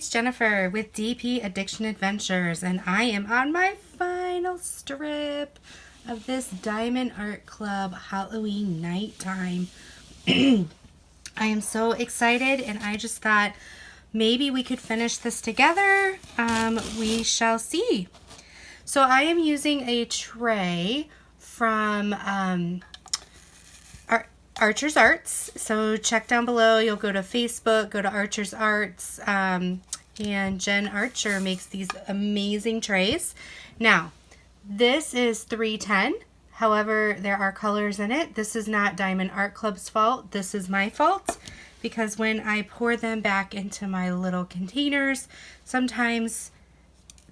it's Jennifer with DP Addiction Adventures, and I am on my final strip of this Diamond Art Club Halloween nighttime. I am so excited, and I just thought maybe we could finish this together. We shall see. So I am using a tray from Archer's Arts. So check down below. You'll go to Facebook, go to Archer's Arts, and Jen Archer makes these amazing trays. Now, this is 310. However, there are colors in it. This is not Diamond Art Club's fault. This is my fault because when I pour them back into my little containers, sometimes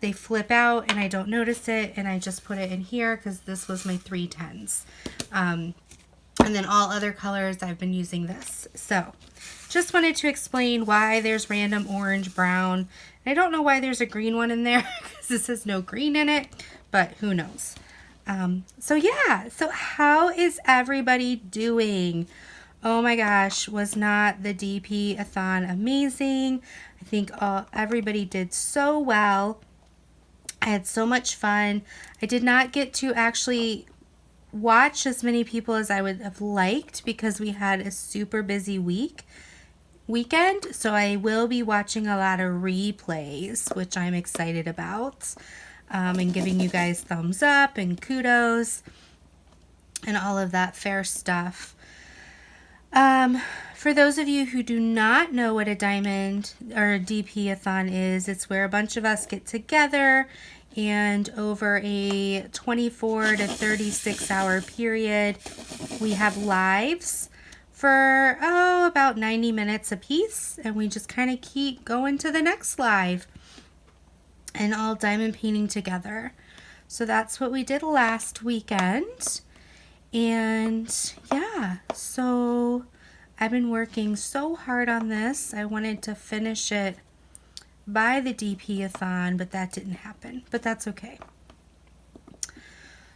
they flip out and I don't notice it, and I just put it in here because this was my 310s. And then all other colors, I've been using this. So just wanted to explain why there's random orange, brown. I don't know why there's a green one in there because this has no green in it, but who knows. So yeah, so how is everybody doing? Oh my gosh, was not the DP-a-thon amazing? I think everybody did so well. I had so much fun. I did not get to actually watch as many people as I would have liked because we had a super busy weekend. So I will be watching a lot of replays, which I'm excited about, and giving you guys thumbs up and kudos and all of that fair stuff. For those of you who do not know what a diamond or a DP-a-thon is, it's where a bunch of us get together and over a 24 to 36 hour period, we have lives for, about 90 minutes a piece, and we just kind of keep going to the next live and all diamond painting together. So that's what we did last weekend. And yeah, so I've been working so hard on this. I wanted to finish it by the DP-a-thon, but that didn't happen, but that's okay.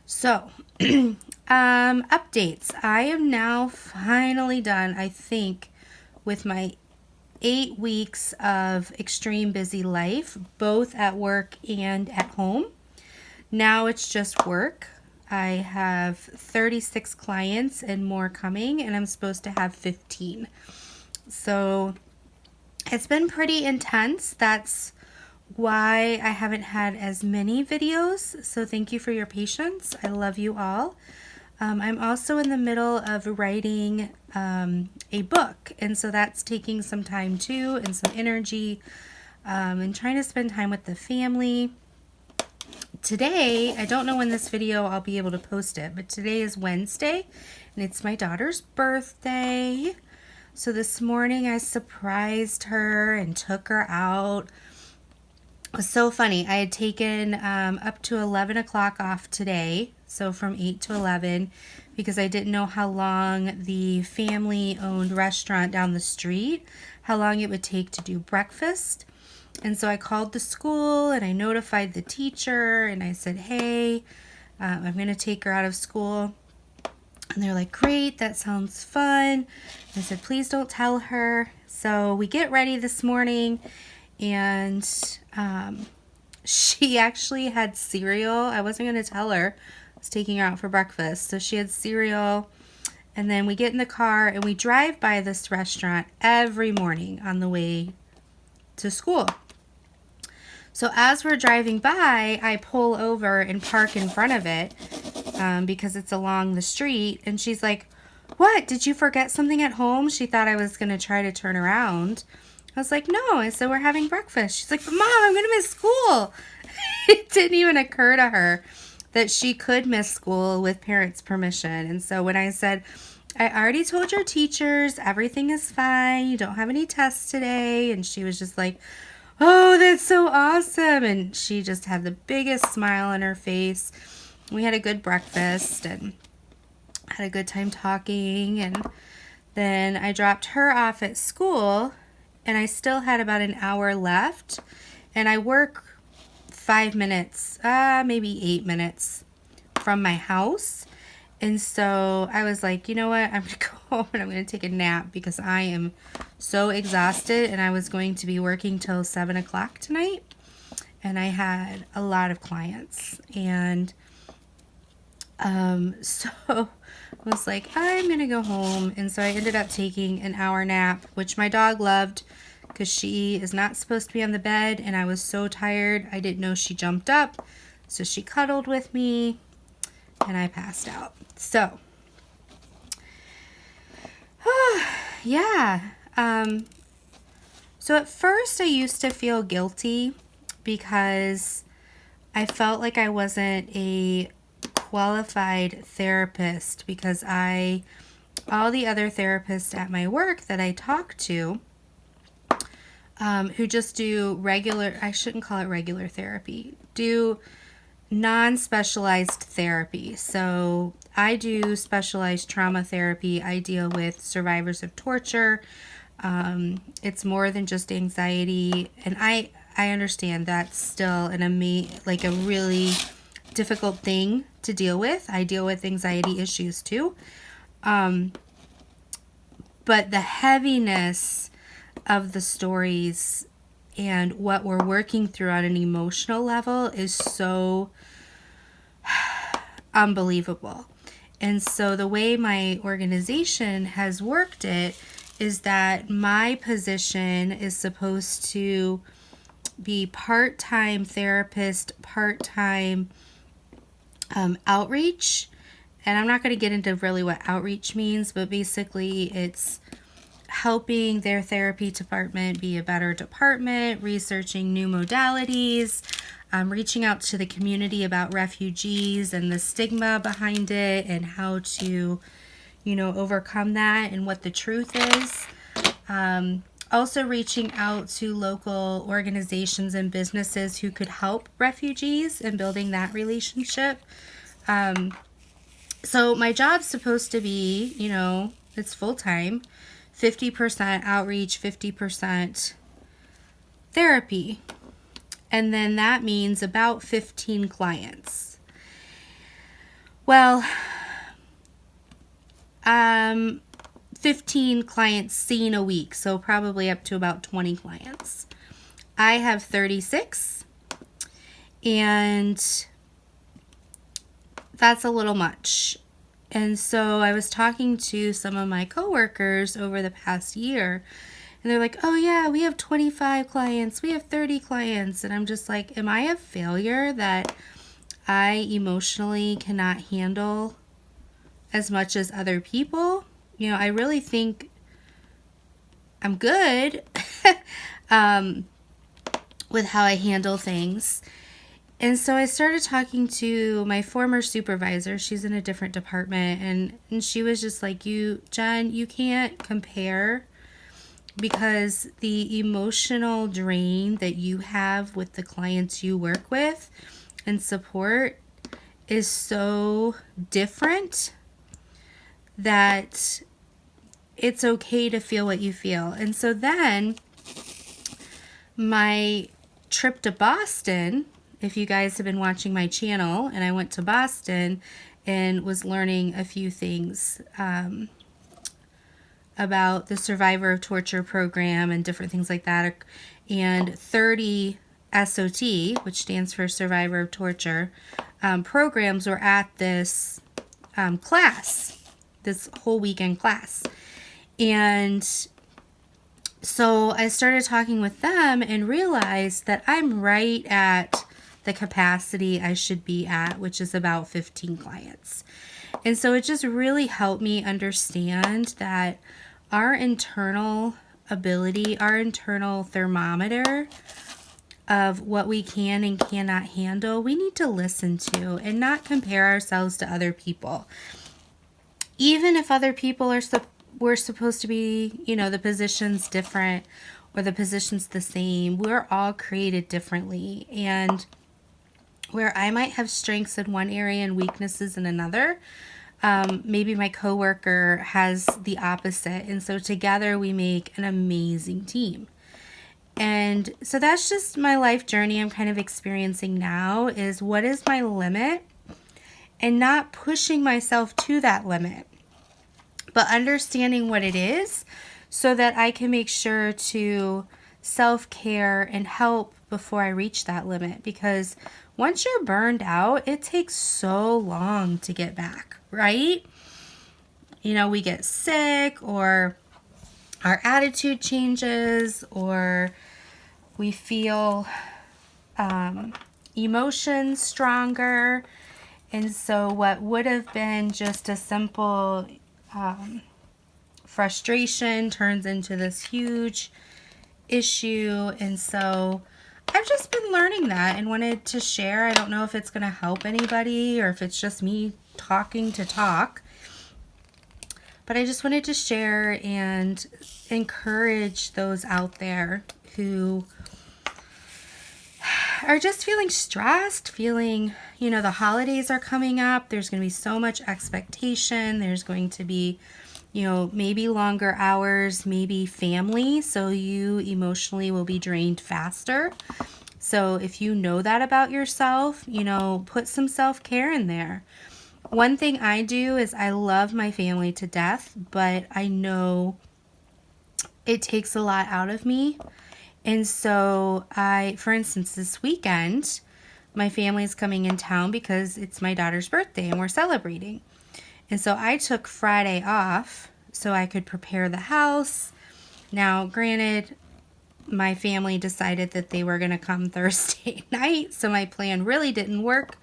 So updates. I am now finally done, I think, with my 8 weeks of extreme busy life, both at work and at home. Now it's just work. I have 36 clients and more coming, and I'm supposed to have 15. So it's been pretty intense. That's why I haven't had as many videos. So thank you for your patience. I love you all. I'm also in the middle of writing a book, and so that's taking some time too and some energy, and trying to spend time with the family. Today, I don't know when this video I'll be able to post it, but today is Wednesday and it's my daughter's birthday. So this morning I surprised her and took her out. It was so funny. I had taken up to 11 o'clock off today, so from 8 to 11, because I didn't know how long the family-owned restaurant down the street, how long it would take to do breakfast. And so I called the school and I notified the teacher and I said, hey, I'm going to take her out of school. And they're like, great, that sounds fun. I said, please don't tell her. So we get ready this morning, and she actually had cereal. I wasn't going to tell her. I was taking her out for breakfast. So she had cereal. And then we get in the car and we drive by this restaurant every morning on the way to school. So as we're driving by, I pull over and park in front of it because it's along the street. And she's like, what? Did you forget something at home? She thought I was going to try to turn around. I was like, no. I said, we're having breakfast. She's like, but Mom, I'm going to miss school. It didn't even occur to her that she could miss school with parents' permission. And so when I said, I already told your teachers, everything is fine. You don't have any tests today. And she was just like, oh, that's so awesome. And she just had the biggest smile on her face. We had a good breakfast and had a good time talking. And then I dropped her off at school, and I still had about an hour left. And I work 5 minutes, maybe 8 minutes from my house. And so I was like, you know what? I'm going to go home and I'm going to take a nap because I am so exhausted, and I was going to be working till 7 o'clock tonight. And I had a lot of clients. And so I was like, I'm going to go home. And so I ended up taking an hour nap, which my dog loved because she is not supposed to be on the bed. And I was so tired. I didn't know she jumped up. So she cuddled with me and I passed out. So, yeah. So at first I used to feel guilty because I felt like I wasn't a qualified therapist, because all the other therapists at my work that I talk to, who just do regular, I shouldn't call it regular therapy, do non-specialized therapy. So I do specialized trauma therapy. I deal with survivors of torture. It's more than just anxiety, and I understand that's still like a really difficult thing to deal with. I deal with anxiety issues too. But the heaviness of the stories and what we're working through on an emotional level is so unbelievable. And so the way my organization has worked it is that my position is supposed to be part-time therapist, part-time outreach. And I'm not going to get into really what outreach means, but basically it's helping their therapy department be a better department, researching new modalities, reaching out to the community about refugees and the stigma behind it and how to, overcome that and what the truth is. Also reaching out to local organizations and businesses who could help refugees and building that relationship. So my job's supposed to be, it's full-time, 50% outreach, 50% therapy. And then that means about 15 clients. Well, 15 clients seen a week, so probably up to about 20 clients. I have 36, and that's a little much. And so I was talking to some of my coworkers over the past year, and they're like, oh yeah, we have 25 clients, we have 30 clients. And I'm just like, am I a failure that I emotionally cannot handle as much as other people? I really think I'm good with how I handle things. And so I started talking to my former supervisor. She's in a different department. And she was just like, Jen, you can't compare, because the emotional drain that you have with the clients you work with and support is so different that it's okay to feel what you feel. And so then my trip to Boston, if you guys have been watching my channel, and I went to Boston and was learning a few things about the Survivor of Torture program and different things like that, and 30 SOT, which stands for Survivor of Torture, programs were at this class, this whole weekend class. And so I started talking with them and realized that I'm right at the capacity I should be at, which is about 15 clients. And so it just really helped me understand that our internal ability, our internal thermometer of what we can and cannot handle, we need to listen to and not compare ourselves to other people. Even if other people we're supposed to be, the position's different or the position's the same, we're all created differently. And where I might have strengths in one area and weaknesses in another, maybe my coworker has the opposite. And so together we make an amazing team. And so that's just my life journey I'm kind of experiencing now, is what is my limit and not pushing myself to that limit, but understanding what it is so that I can make sure to self-care and help before I reach that limit. Because once you're burned out, it takes so long to get back, right? You know, we get sick, or our attitude changes, or we feel emotions stronger. And so what would have been just a simple frustration turns into this huge issue. And so I've just been learning that and wanted to share. I don't know if it's going to help anybody or if it's just me talking to talk, but I just wanted to share and encourage those out there who are just feeling stressed, feeling, you know, the holidays are coming up. There's going to be so much expectation. There's going to be, you know, maybe longer hours, maybe family. So you emotionally will be drained faster. So if you know that about yourself, you know, put some self-care in there. One thing I do is I love my family to death, but I know it takes a lot out of me. And so for instance, this weekend, my family's coming in town because it's my daughter's birthday and we're celebrating. And so I took Friday off so I could prepare the house. Now, granted, my family decided that they were going to come Thursday night, so my plan really didn't work.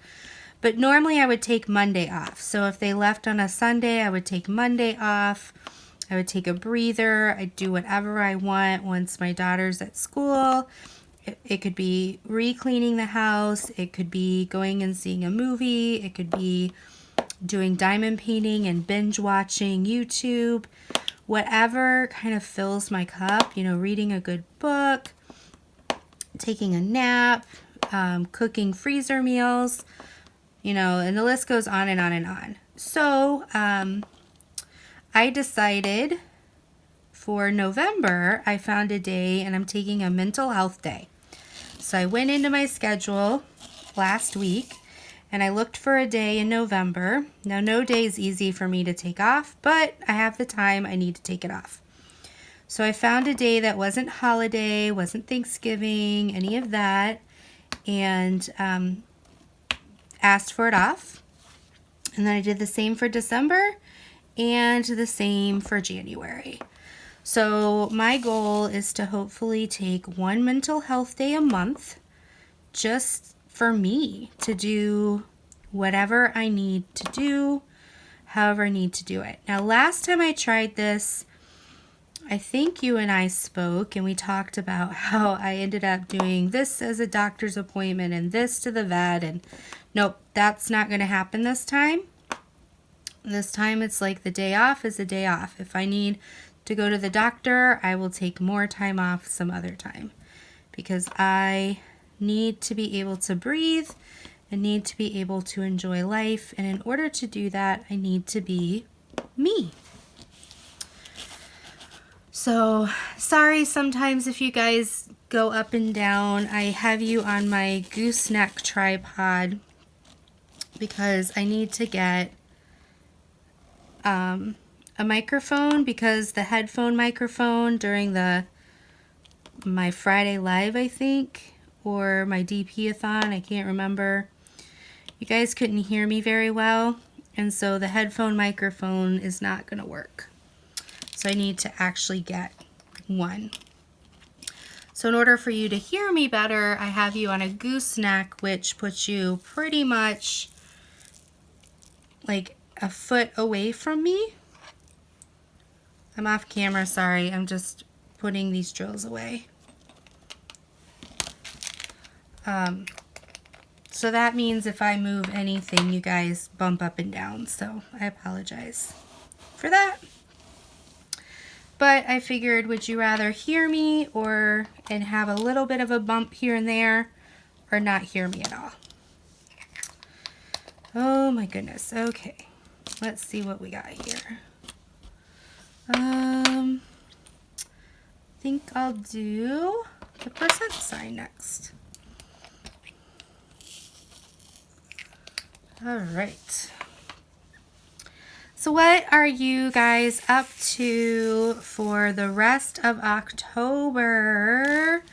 But normally I would take Monday off. So if they left on a Sunday, I would take Monday off. I would take a breather. I'd do whatever I want once my daughter's at school. It could be re-cleaning the house. It could be going and seeing a movie. It could be doing diamond painting and binge watching YouTube. Whatever kind of fills my cup, you know, reading a good book, taking a nap, cooking freezer meals, you know, and the list goes on and on and on. So I decided for November, I found a day and I'm taking a mental health day. So I went into my schedule last week and I looked for a day in November. Now, no day is easy for me to take off, but I have the time. I need to take it off. So I found a day that wasn't holiday, wasn't Thanksgiving, any of that, and asked for it off. And then I did the same for December and the same for January. So my goal is to hopefully take one mental health day a month just for me to do whatever I need to do, however I need to do it. Now, last time I tried this, I think you and I spoke and we talked about how I ended up doing this as a doctor's appointment and this to the vet, and nope, that's not going to happen this time. This time it's like the day off is a day off. If I need to go to the doctor, I will take more time off some other time because I need to be able to breathe and need to be able to enjoy life. And in order to do that, I need to be me. So sorry sometimes if you guys go up and down. I have you on my gooseneck tripod because I need to get a microphone, because the headphone microphone during my Friday live, I think, or my DP-a-thon, I can't remember, you guys couldn't hear me very well, and so the headphone microphone is not going to work. So I need to actually get one. So in order for you to hear me better, I have you on a gooseneck, which puts you pretty much like a foot away from me. I'm off camera, sorry. I'm just putting these drills away. So that means if I move anything, you guys bump up and down. So I apologize for that. But I figured, would you rather hear me and have a little bit of a bump here and there, or not hear me at all? Oh my goodness. Okay. Let's see what we got here. I think I'll do the % sign next. All right. So what are you guys up to for the rest of October?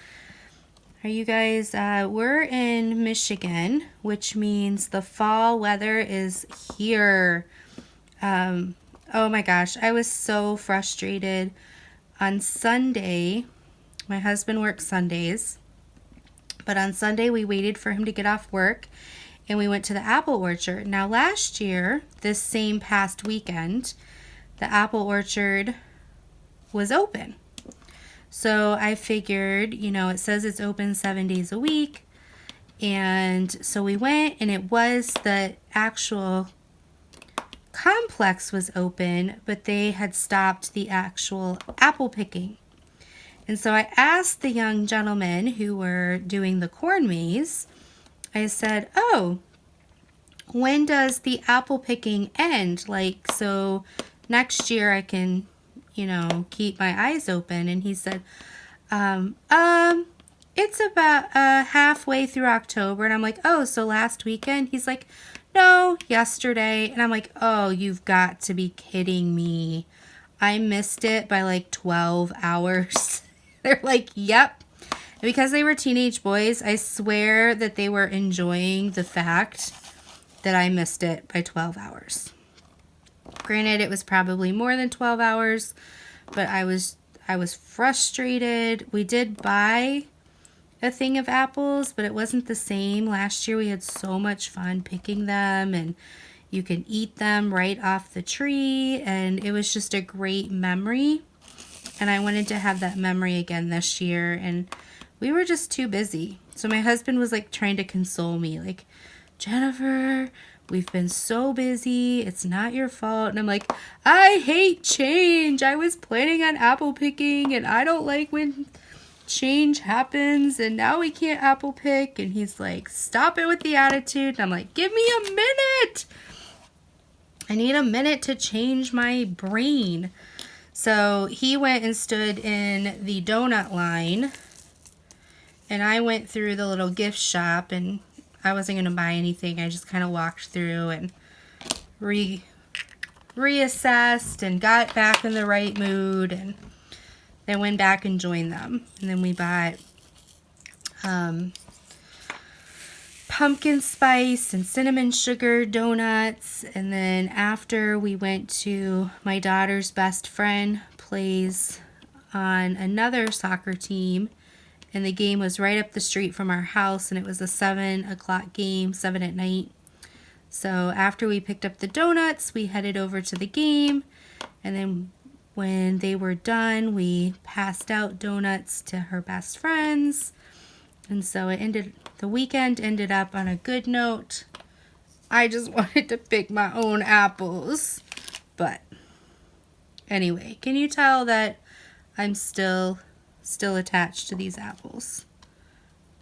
Are you guys, we're in Michigan, which means the fall weather is here. Oh my gosh, I was so frustrated. On Sunday, my husband works Sundays, but on Sunday we waited for him to get off work and we went to the apple orchard. Now last year, this same past weekend, the apple orchard was open. So I figured, you know, it says it's open 7 days a week. And so we went, and it was the actual complex was open, but they had stopped the actual apple picking. And so I asked the young gentlemen who were doing the corn maze, I said, oh, when does the apple picking end? Like, so next year I can, you know, keep my eyes open. And he said, it's about halfway through October. And I'm like, oh, so last weekend? He's like, no, yesterday. And I'm like, oh, you've got to be kidding me. I missed it by like 12 hours. They're like, yep. And because they were teenage boys, I swear that they were enjoying the fact that I missed it by 12 hours. Granted, it was probably more than 12 hours, but I was frustrated. We did buy a thing of apples, but it wasn't the same. Last year we had so much fun picking them, and you can eat them right off the tree, and it was just a great memory. And I wanted to have that memory again this year, and we were just too busy. So my husband was like trying to console me, like, Jennifer, we've been so busy. It's not your fault. And I'm like, I hate change. I was planning on apple picking, and I don't like when change happens, and now we can't apple pick. And he's like, stop it with the attitude. And I'm like, give me a minute. I need a minute to change my brain. So he went and stood in the donut line, and I went through the little gift shop, and I wasn't going to buy anything. I just kind of walked through and reassessed and got back in the right mood, and then went back and joined them. And then we bought pumpkin spice and cinnamon sugar donuts. And then after, we went to my daughter's best friend plays on another soccer team, and the game was right up the street from our house, and it was a 7 o'clock game, 7 at night. So after we picked up the donuts, we headed over to the game, and then when they were done, we passed out donuts to her best friends. And so the weekend ended up on a good note. I just wanted to pick my own apples. But anyway, can you tell that I'm still attached to these apples?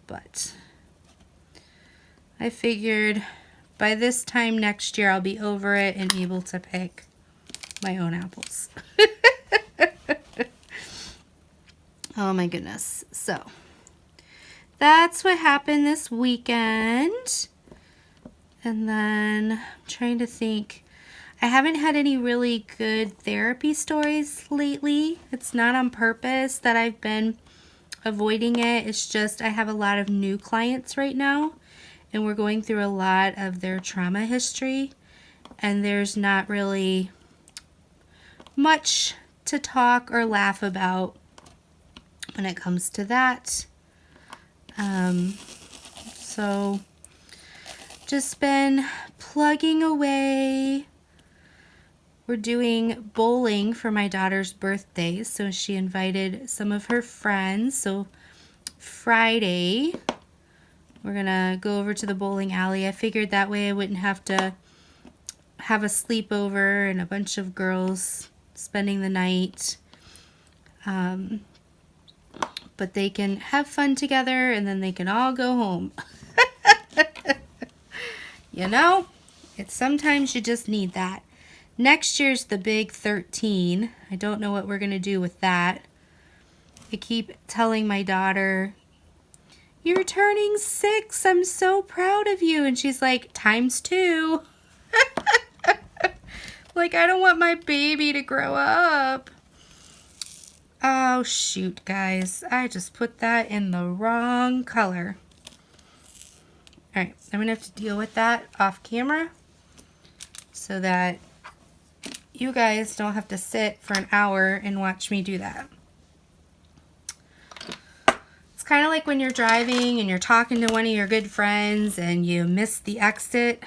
But I figured by this time next year I'll be over it and able to pick my own apples. Oh my goodness. So that's what happened this weekend. And then I'm trying to think. I haven't had any really good therapy stories lately. It's not on purpose that I've been avoiding it. It's just I have a lot of new clients right now, and we're going through a lot of their trauma history, and there's not really much to talk or laugh about when it comes to that. So just been plugging away. We're doing bowling for my daughter's birthday, so she invited some of her friends. So Friday, we're gonna go over to the bowling alley. I figured that way I wouldn't have to have a sleepover and a bunch of girls spending the night. But they can have fun together, and then they can all go home. You know, it's sometimes you just need that. Next year's the big 13. I don't know what we're going to do with that. I keep telling my daughter, you're turning 6. I'm so proud of you. And she's like, ×2. Like, I don't want my baby to grow up. Oh, shoot, guys. I just put that in the wrong color. All right, I'm gonna have to deal with that off camera so that you guys don't have to sit for an hour and watch me do that. It's kind of like when you're driving and you're talking to one of your good friends and you miss the exit.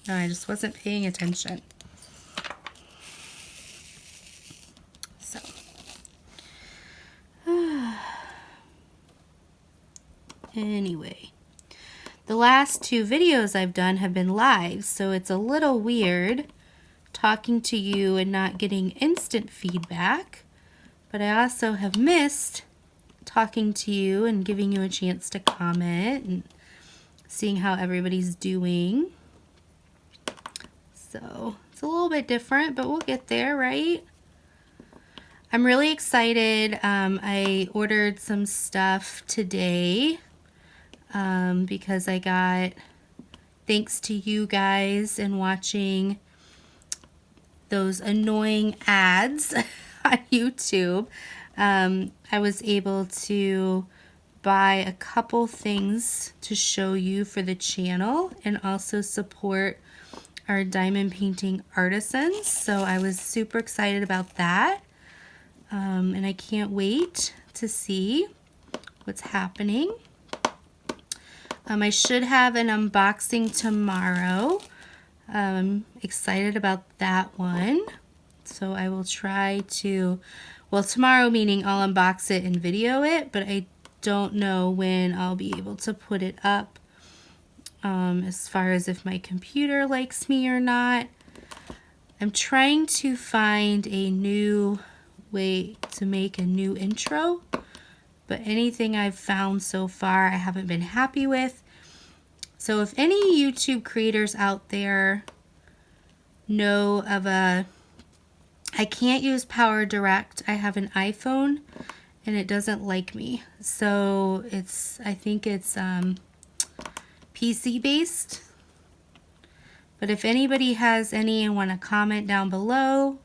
No, I just wasn't paying attention. So. Anyway. The last 2 videos I've done have been live, so it's a little weird talking to you and not getting instant feedback, but I also have missed talking to you and giving you a chance to comment and seeing how everybody's doing. So it's a little bit different, but we'll get there, right? I'm really excited. I ordered some stuff today because I got, thanks to you guys and watching those annoying ads on YouTube, I was able to buy a couple things to show you for the channel and also support our diamond painting artisans. So I was super excited about that. And I can't wait to see what's happening. I should have an unboxing tomorrow. Excited about that one. So I will try to, well, tomorrow meaning I'll unbox it and video it, but I don't know when I'll be able to put it up as far as if my computer likes me or not. I'm trying to find a new way to make a new intro, but anything I've found so far I haven't been happy with. So if any YouTube creators out there know of a, I can't use Power Direct. I have an iPhone and it doesn't like me. So it's, I think it's PC based. But if anybody has any and want to comment down below,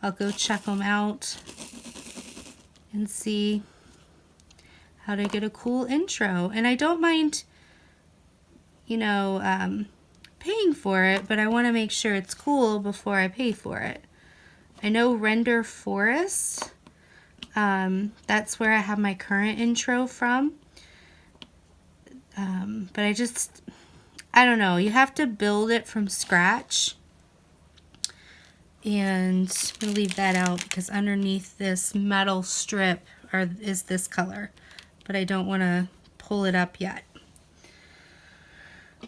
I'll go check them out and see how to get a cool intro. And I don't mind, you know, paying for it, but I want to make sure it's cool before I pay for it. I know Render Forest, that's where I have my current intro from. But I don't know, you have to build it from scratch. And I'm going to leave that out because underneath this metal strip is this color. But I don't want to pull it up yet.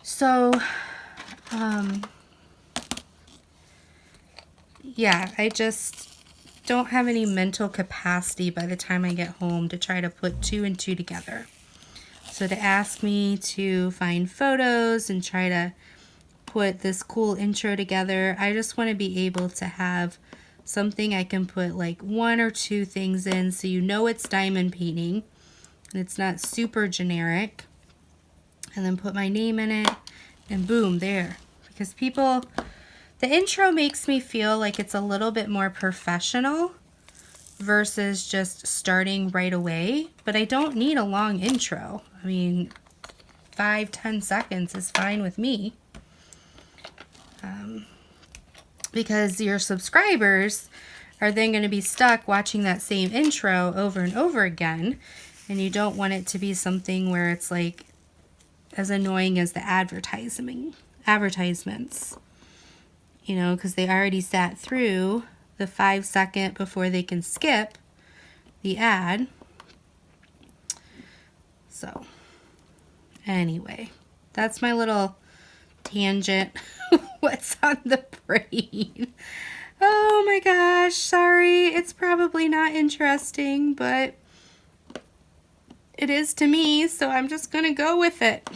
So, yeah, I just don't have any mental capacity by the time I get home to try to put 2 and 2 together. So to ask me to find photos and try to put this cool intro together, I just want to be able to have something I can put like 1 or 2 things in so you know it's diamond painting and it's not super generic, and then put my name in it and boom, there. Because people, the intro makes me feel like it's a little bit more professional versus just starting right away. But I don't need a long intro. I mean, 5-10 seconds is fine with me. Because your subscribers are then going to be stuck watching that same intro over and over again, and you don't want it to be something where it's like as annoying as the advertisements, you know, because they already sat through the 5-second before they can skip the ad. So anyway, that's my little tangent. What's on the brain? Oh my gosh, sorry. It's probably not interesting, but it is to me, so I'm just gonna go with it.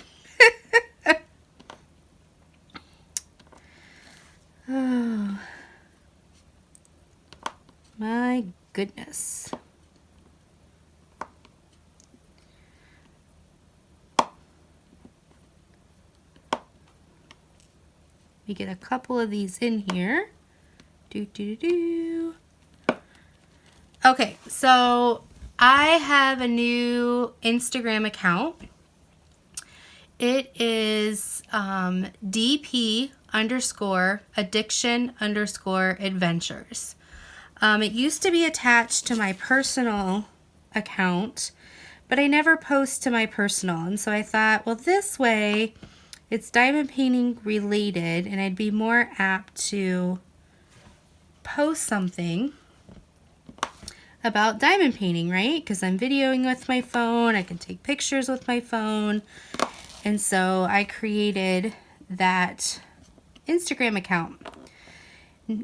Oh my goodness. me get a couple of these in here. Okay, so I have a new Instagram account. It is DP_addiction_adventures. It used to be attached to my personal account, but I never post to my personal. And so I thought, well, this way it's diamond painting related and I'd be more apt to post something about diamond painting, right? Because I'm videoing with my phone, I can take pictures with my phone. And so I created that Instagram account.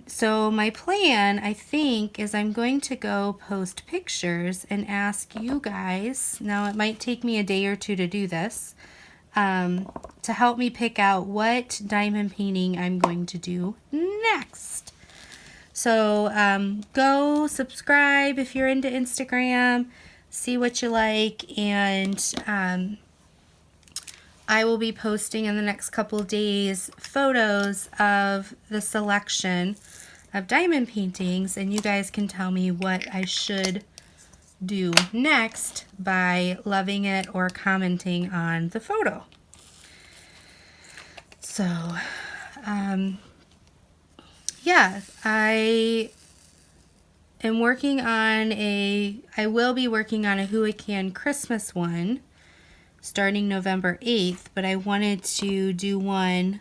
So my plan, I think, is I'm going to go post pictures and ask you guys, now it might take me a day or two to do this, to help me pick out what diamond painting I'm going to do next. So go subscribe if you're into Instagram, see what you like, and I will be posting in the next couple of days photos of the selection of diamond paintings, and you guys can tell me what I should do next by loving it or commenting on the photo. So, yeah, I will be working on a Huacan Christmas one starting November 8th, but I wanted to do one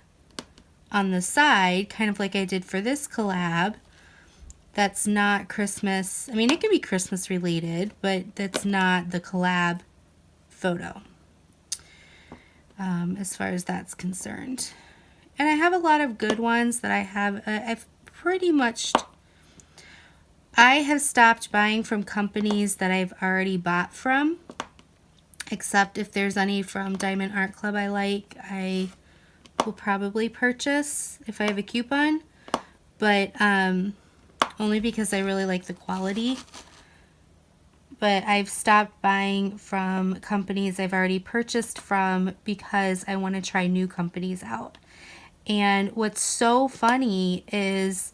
on the side, kind of like I did for this collab, that's not Christmas. I mean, it can be Christmas related, but that's not the collab photo, as far as that's concerned. And I have a lot of good ones that I have. I have stopped buying from companies that I've already bought from, except if there's any from Diamond Art Club I like, I will probably purchase if I have a coupon, but only because I really like the quality. But I've stopped buying from companies I've already purchased from because I want to try new companies out. And what's so funny is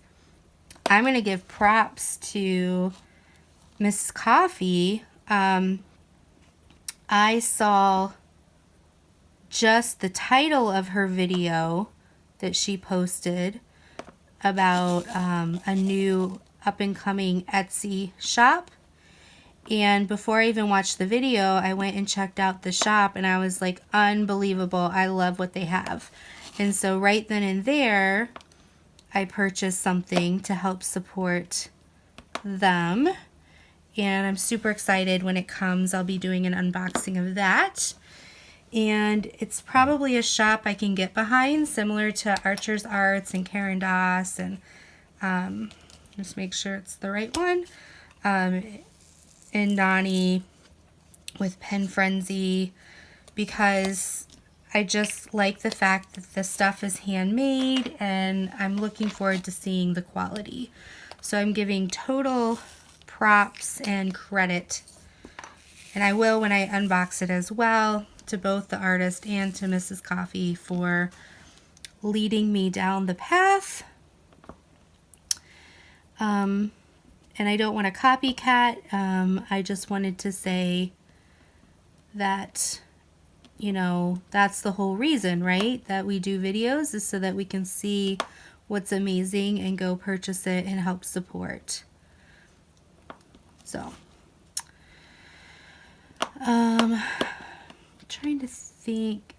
I'm going to give props to Mrs. Coffee. I saw just the title of her video that she posted about a new up-and-coming Etsy shop. And before I even watched the video, I went and checked out the shop, and I was like, unbelievable. I love what they have. And so right then and there, I purchased something to help support them. And I'm super excited when it comes. I'll be doing an unboxing of that. And it's probably a shop I can get behind, similar to Archer's Arts and Karen Doss. And just make sure it's the right one. And Donnie with Pen Frenzy, because I just like the fact that the stuff is handmade, and I'm looking forward to seeing the quality. So I'm giving total props and credit, and I will when I unbox it as well, to both the artist and to Mrs. Coffee for leading me down the path. And I don't want to copycat. I just wanted to say that, you know, that's the whole reason, right, that we do videos, is so that we can see what's amazing and go purchase it and help support. So, trying to think.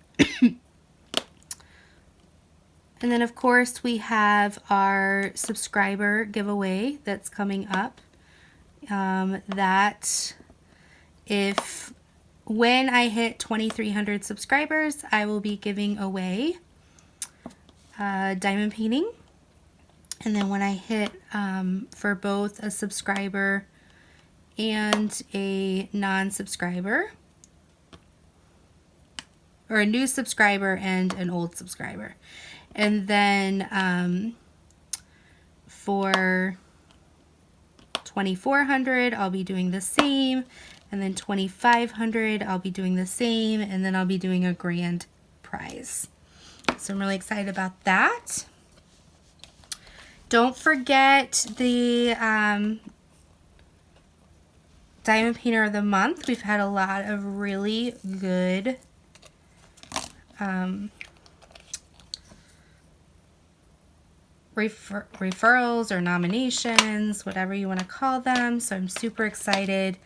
And then, of course, we have our subscriber giveaway that's coming up. When I hit 2,300 subscribers, I will be giving away diamond painting. And then when I hit, for both a subscriber and a non-subscriber, or a new subscriber and an old subscriber. And then for 2,400, I'll be doing the same. And then 2,500, I'll be doing the same. And then I'll be doing a grand prize. So I'm really excited about that. Don't forget the Diamond Painter of the Month. We've had a lot of really good referrals or nominations, whatever you want to call them. So I'm super excited.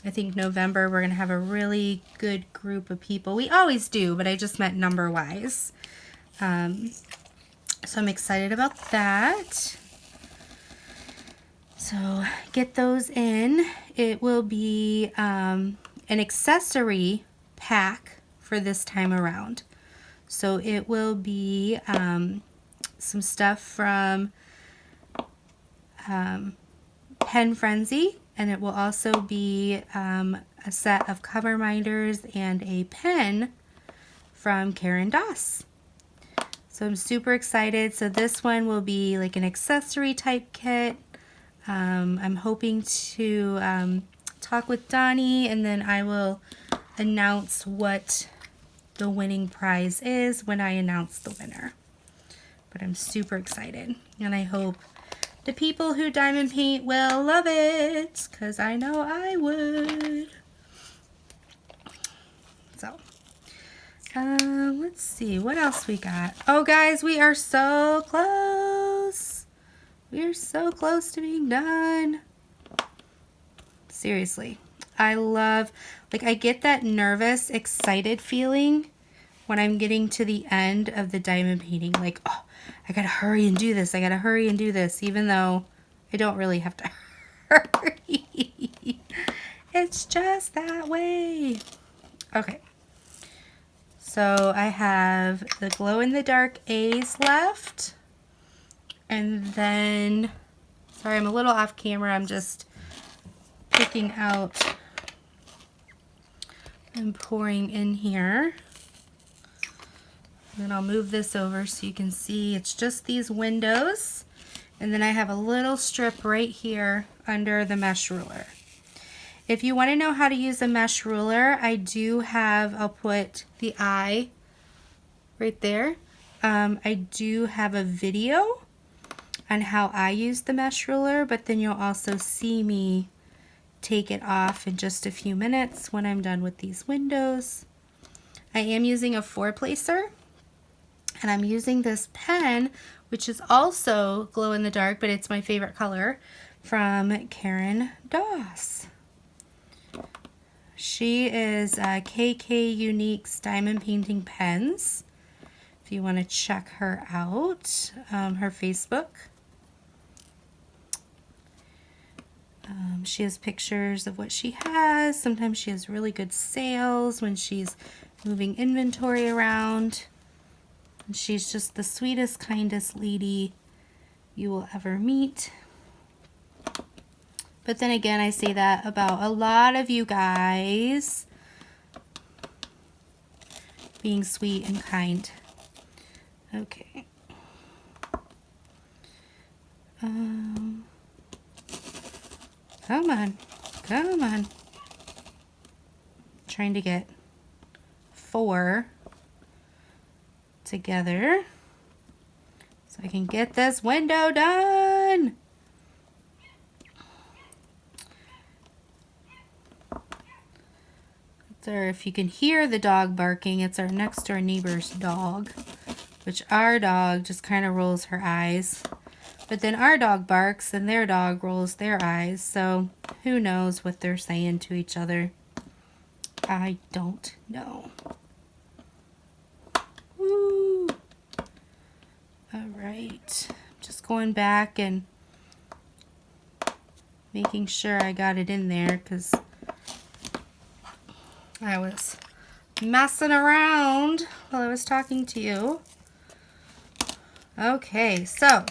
I think November we're going to have a really good group of people. We always do, but I just meant number-wise. So I'm excited about that. So get those in. It will be an accessory pack for this time around. So it will be some stuff from PenFrenzy, and it will also be a set of cover minders and a pen from Karen Doss. So I'm super excited. So this one will be like an accessory type kit. I'm hoping to talk with Donnie, and then I will announce what the winning prize is when I announce the winner. But I'm super excited, and I hope the people who diamond paint will love it, because I know I would. So, let's see what else we got. Oh, guys, we are so close. We are so close to being done. Seriously, I love, like, I get that nervous, excited feeling when I'm getting to the end of the diamond painting. Like, oh, I gotta hurry and do this. I gotta hurry and do this, even though I don't really have to hurry. It's just that way. Okay. So I have the glow-in-the-dark A's left. And then, sorry, I'm a little off camera. I'm just picking out and pouring in here. Then I'll move this over so you can see it's just these windows. And then I have a little strip right here under the mesh ruler. If you want to know how to use a mesh ruler, I do have, I'll put the eye right there. I do have a video on how I use the mesh ruler, but then you'll also see me take it off in just a few minutes when I'm done with these windows. I am using a 4-placer, and I'm using this pen, which is also glow in the dark, but it's my favorite color, from Karen Doss. She is KK Unique's Diamond Painting Pens, if you want to check her out, her Facebook. She has pictures of what she has. Sometimes she has really good sales when she's moving inventory around. And she's just the sweetest, kindest lady you will ever meet. But then again, I say that about a lot of you guys being sweet and kind. Okay. Come on, come on. Trying to get 4 together so I can get this window done. Or if you can hear the dog barking, it's our next door neighbor's dog, which our dog just kind of rolls her eyes. But then our dog barks and their dog rolls their eyes, so who knows what they're saying to each other. I don't know. Woo! Alright, just going back and making sure I got it in there because I was messing around while I was talking to you. Okay, so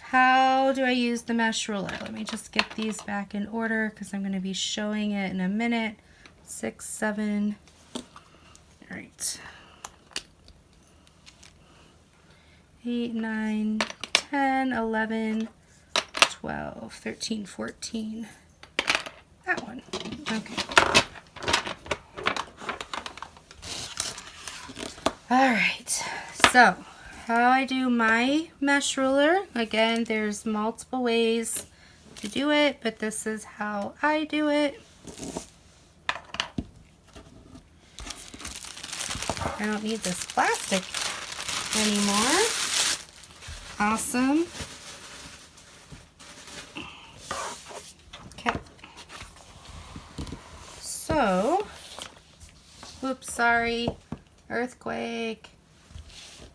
how do I use the mesh ruler? Let me just get these back in order because I'm going to be showing it in a minute. 6, 7, all right. 8, 9, 10, 11, 12, 13, 14. That one. Okay. All right. So how I do my mesh ruler. Again, there's multiple ways to do it, but this is how I do it. I don't need this plastic anymore. Awesome. Okay. So, oops, sorry, earthquake.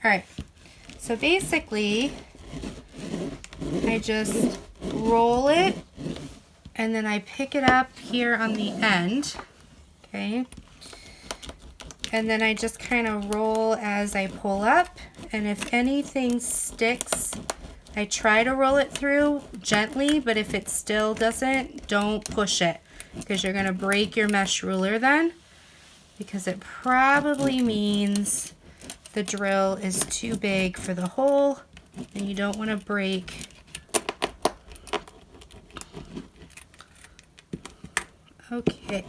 All right, so basically, I just roll it, and then I pick it up here on the end, okay? And then I just kind of roll as I pull up, and if anything sticks, I try to roll it through gently, but if it still doesn't, don't push it, because you're gonna break your mesh ruler then, because it probably means the drill is too big for the hole, and you don't want to break okay.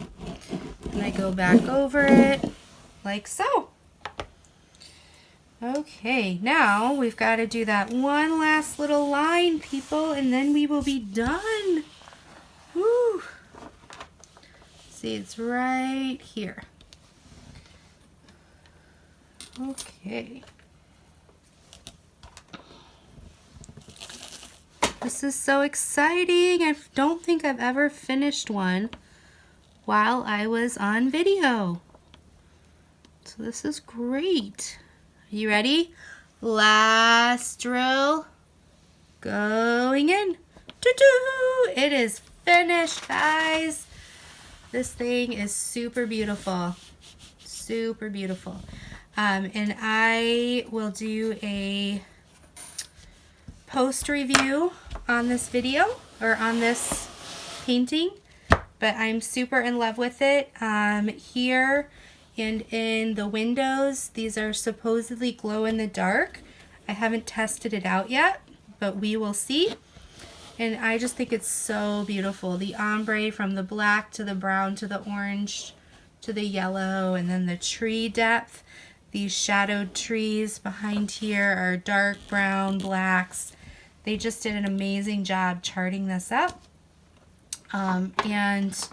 And I go back over it like so. Okay, now we've got to do that one last little line, people, and then we will be done. Woo! See, it's right here. Okay. This is so exciting. I don't think I've ever finished one while I was on video. So this is great. Are you ready? Last drill. Going in. Doo-doo! It is finished, guys. This thing is super beautiful. Super beautiful. And I will do a post review on this video or on this painting, but I'm super in love with it. Here and in the windows, these are supposedly glow in the dark. I haven't tested it out yet, but we will see. And I just think it's so beautiful. The ombre from the black to the brown to the orange to the yellow, and then the tree depth. These shadowed trees behind here are dark brown, blacks. They just did an amazing job charting this up. And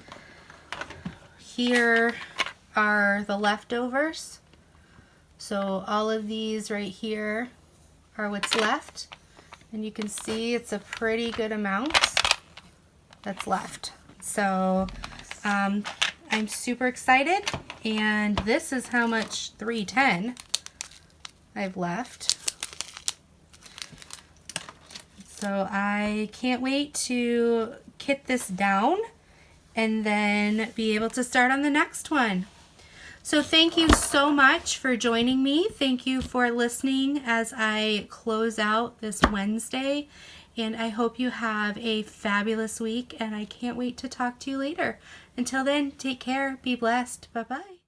here are the leftovers. So all of these right here are what's left. And you can see it's a pretty good amount that's left. So I'm super excited, and this is how much 310 I've left. So I can't wait to kit this down and then be able to start on the next one. So thank you so much for joining me. Thank you for listening as I close out this Wednesday, and I hope you have a fabulous week, and I can't wait to talk to you later. Until then, take care, be blessed, bye-bye.